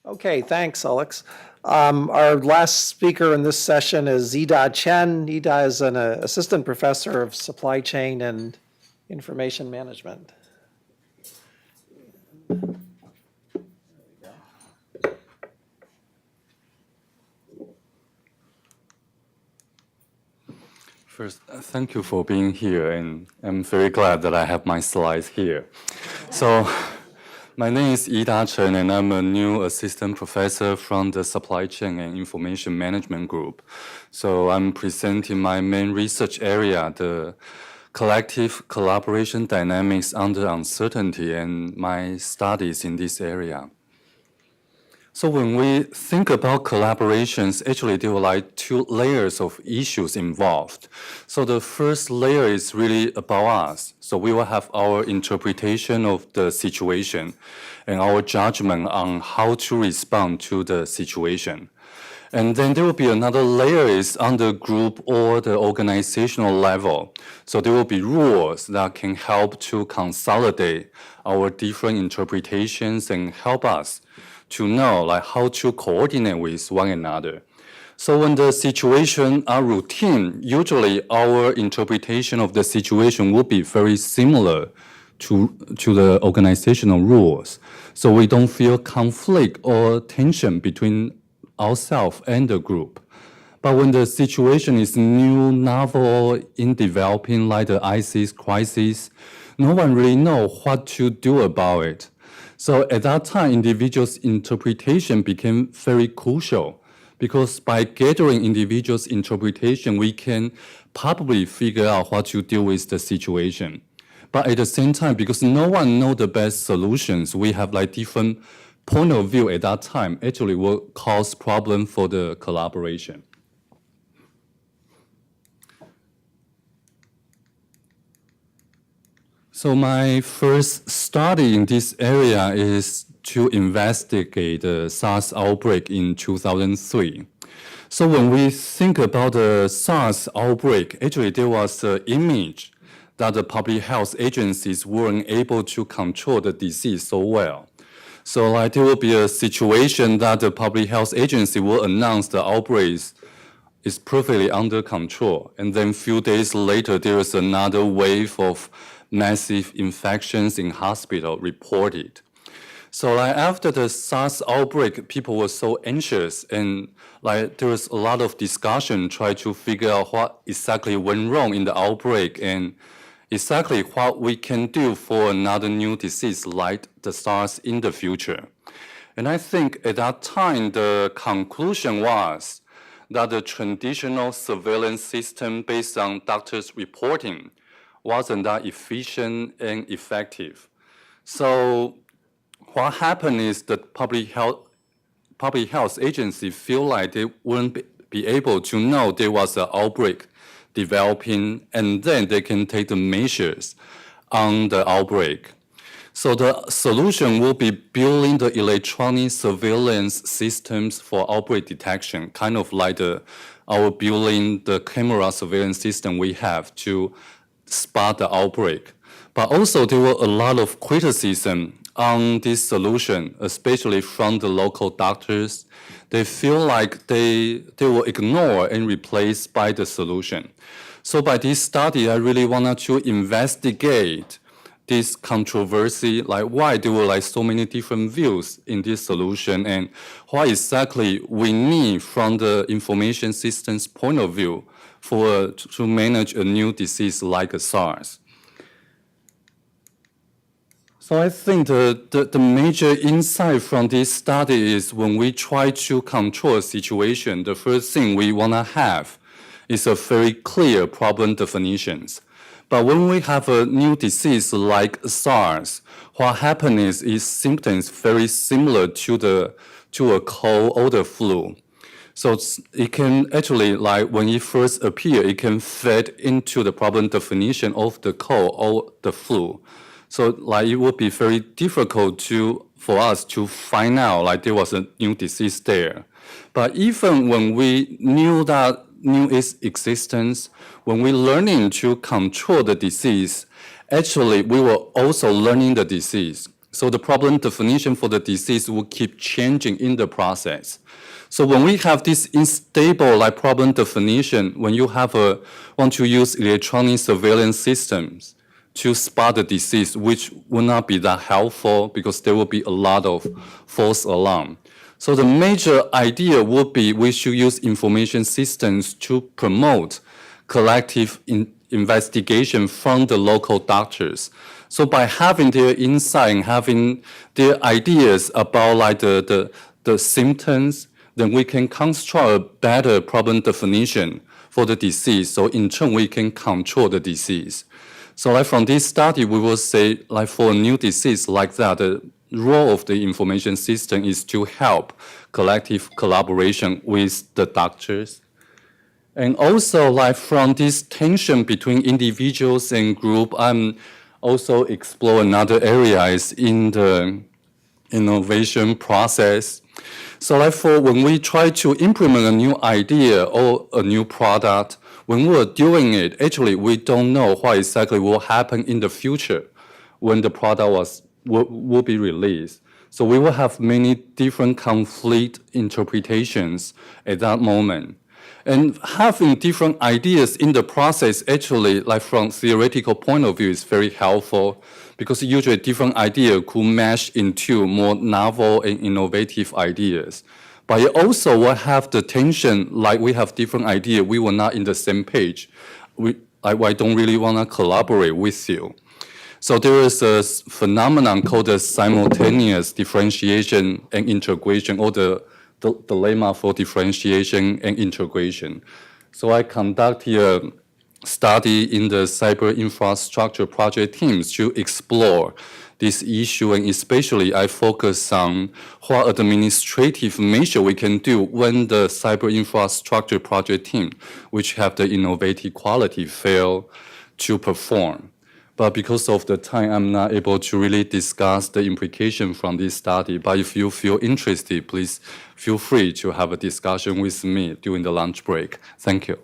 Okay, thanks, Alex. Our last speaker in this session is Chen. Ida is an assistant professor of supply chain and information management. First, thank you for being here, and I'm very glad that I have my slides here. So, my name is Chen, and I'm a new assistant professor from the Supply Chain and Information Management Group. So, I'm presenting my main research area, the collective collaboration dynamics under uncertainty, and my studies in this area. So when we think about collaborations, actually there were like two layers of issues involved. So the first layer is really about us. So we will have our interpretation of the situation and our judgment on how to respond to the situation. And then there will be another layer is on the group or the organizational level. So there will be rules that can help to consolidate our different interpretations and help us to know like how to coordinate with one another. So when the situation are routine, usually our interpretation of the situation will be very similar to the organizational rules. So we don't feel conflict or tension between ourselves and the group. But when the situation is new, novel, in developing, like the ISIS crisis, no one really knows what to do about it. So at that time, individuals' interpretation became very crucial because by gathering individuals' interpretation, we can probably figure out what to deal with the situation. But at the same time, because no one knows the best solutions, we have like different point of view at that time actually will cause problem for the collaboration. So my first study in this area is to investigate the SARS outbreak in 2003. So when we think about the SARS outbreak, actually there was an image that the public health agencies weren't able to control the disease so well. So like there will be a situation that the public health agency will announce the outbreak is perfectly under control. And then a few days later, there is another wave of massive infections in hospital reported. So like after the SARS outbreak, people were so anxious and like there was a lot of discussion trying to figure out what exactly went wrong in the outbreak and exactly what we can do for another new disease like the SARS in the future. And I think at that time, the conclusion was that the traditional surveillance system based on doctors' reporting wasn't that efficient and effective. So what happened is that public health agency feel like they wouldn't be able to know there was an outbreak developing, and then they can take the measures on the outbreak. So the solution will be building the electronic surveillance systems for outbreak detection, kind of like our building the camera surveillance system we have to spot the outbreak. But also there were a lot of criticism on this solution, especially from the local doctors. They feel like they were ignored and replaced by the solution. So by this study, I really wanted to investigate this controversy, like why there were like so many different views in this solution and what exactly we need from the information systems point of view to manage a new disease like a SARS. So I think the major insight from this study is when we try to control a situation, the first thing we want to have is a very clear problem definitions. But when we have a new disease like SARS, what happens is symptoms very similar to a cold or the flu. So it can actually, like when it first appears, it can fit into the problem definition of the cold or the flu. So like it would be very difficult for us to find out like there was a new disease there. But even when we knew its existence, when we learning to control the disease, actually we were also learning the disease. So the problem definition for the disease will keep changing in the process. So when we have this unstable like problem definition, when you want to use electronic surveillance systems to spot the disease, which will not be that helpful because there will be a lot of false alarm. So the major idea would be we should use information systems to promote collective investigation from the local doctors. So by having their insight and having their ideas about like the symptoms, then we can construct a better problem definition for the disease. So in turn, we can control the disease. So like from this study, we will say like for a new disease like that, the role of the information system is to help collective collaboration with the doctors. And also like from this tension between individuals and group, I'm also explore another area is in the innovation process. So like for when we try to implement a new idea or a new product, when we're doing it, actually we don't know what exactly will happen in the future when the product will be released. So we will have many different conflict interpretations at that moment. And having different ideas in the process, actually, like from theoretical point of view, is very helpful because usually different ideas could mesh into more novel and innovative ideas. But it also will have the tension, like we have different ideas, we were not in the same page. I don't really want to collaborate with you. So there is a phenomenon called the simultaneous differentiation and integration, or the dilemma for differentiation and integration. So I conducted a study in the cyber infrastructure project teams to explore this issue, and especially I focus on what administrative measure we can do when the cyber infrastructure project team, which have the innovative quality, fail to perform. But because of the time, I'm not able to really discuss the implication from this study. But if you feel interested, please feel free to have a discussion with me during the lunch break. Thank you.